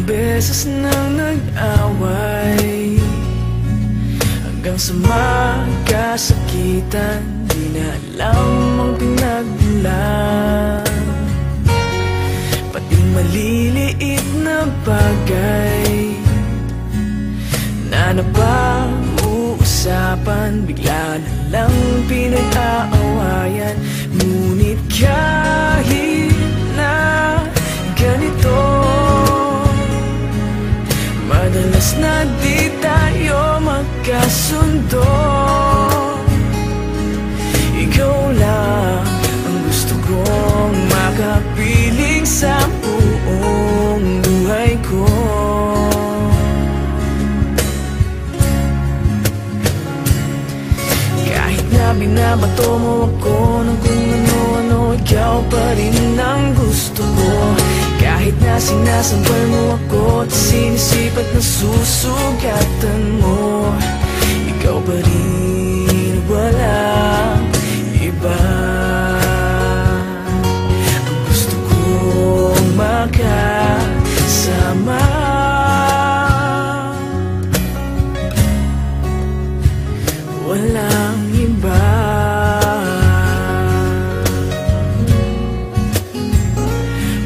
beses nang nag-away, hanggang sa magkasakitan, di na alam ang pinagmulan. Pati maliliit na bagay na napag-uusapan, bigla na lang pinag-aawayan. Ngunit kahit na ganito, madalas na di tayo magkasundo. Ikaw lang ang gusto kong makapiling sa buong buhay ko. Kahit na binabato mo ako ng kung ano-ano, ikaw pa rin ang gusto ko. Kahit na sinasampal mo ako at sinisipat na susugatan mo, ikaw pa rin, walang iba. Ang gusto kong makasama, walang iba.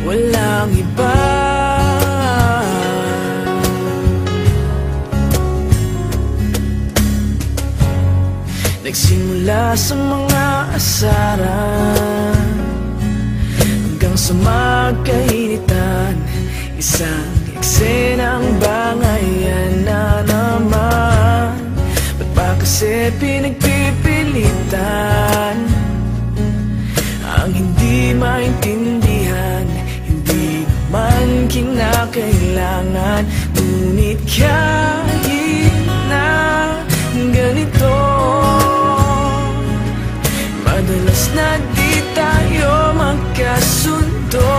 Walang iba. Nagsimula sa mga asaran hanggang sa magkainitan, isang eksenang bangayan na naman. Ba't ba kasi pinagpipilitan ang hindi maintindihan? Hindi naman kinakailangan. Ngunit kahit na ganito, madalas na di tayo magkasundo.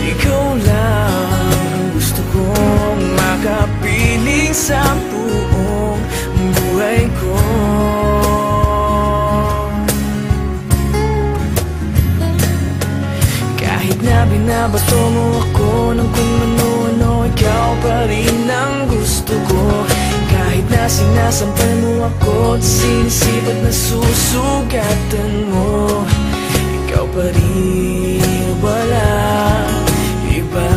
Ikaw lang ang gusto kong makapiling sa buong buhay ko. Kahit na binabato mo ako ng kung ano-ano, ikaw pa rin ang gusto ko. Kahit na sinasampal mo ako at sinisipat na susugatan mo, ikaw pa rin, walang iba.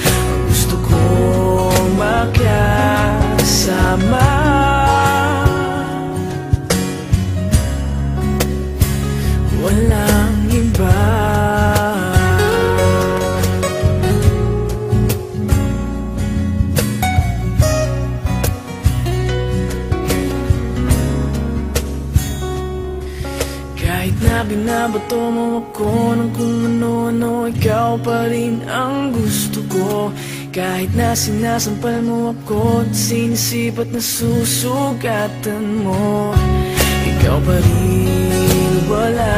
Ang gusto kong makasama, walang iba. Kahit na binabato mo ako ng kung ano-ano, ikaw pa rin ang gusto ko. Kahit na sinasampal mo ako at sinisipat na susugatan mo, ikaw pa rin, wala